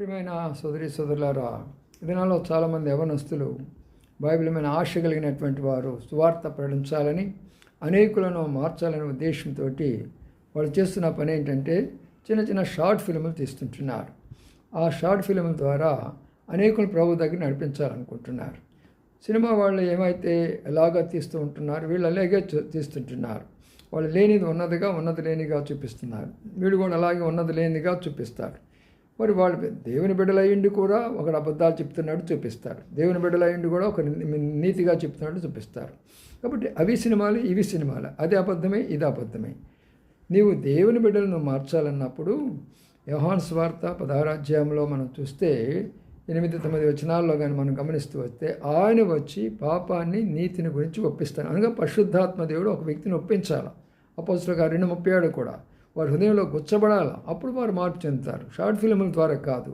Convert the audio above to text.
ప్రియమైన సోదరులారా, ఈ దినాల్లో చాలామంది యవనస్తులు బైబిల్ మీద ఆశ కలిగినటువంటి వారు సువార్త ప్రకటించాలని, అనేకులను మార్చాలనే ఉద్దేశంతో వాళ్ళు చేస్తున్న పని ఏంటంటే చిన్న చిన్న షార్ట్ ఫిల్ములు తీస్తుంటున్నారు. ఆ షార్ట్ ఫిల్ముల ద్వారా అనేకులు ప్రభు దగ్గర నడిపించాలనుకుంటున్నారు. సినిమా వాళ్ళు ఏమైతే ఎలాగా తీస్తూ ఉంటున్నారు, వీళ్ళు అలాగే తీస్తుంటున్నారు. వాళ్ళు లేనిది ఉన్నదిగా, ఉన్నది లేనిగా చూపిస్తున్నారు. వీళ్ళు కూడా అలాగే ఉన్నది లేనిదిగా చూపిస్తారు. మరి వాళ్ళు దేవుని బిడ్డలయ్యిండి కూడా ఒకడు అబద్ధాలు చెప్తున్నాడు చూపిస్తారు. దేవుని బిడ్డలయ్యిండి కూడా ఒక నీతిగా చెప్తున్నాడు చూపిస్తారు. కాబట్టి అవి సినిమాలు, ఇవి సినిమాలు. అది అబద్ధమే, ఇది అబద్ధమే. నీవు దేవుని బిడ్డలను మార్చాలన్నప్పుడు యోహాను సువార్త 16వ అధ్యాయంలో మనం చూస్తే 8-9 వచనాల్లో కానీ మనం గమనిస్తూ వస్తే ఆయన వచ్చి పాపాన్ని నీతిని గురించి ఒప్పిస్తాను. అనగా పరిశుద్ధాత్మ దేవుడు ఒక వ్యక్తిని ఒప్పించాలి. అపోస్తలుల కార్యం 2:37 కూడా వారి హృదయంలో గుచ్చబడాలి. అప్పుడు వారు మార్పు చెందుతారు. షార్ట్ ఫిల్ముల ద్వారా కాదు.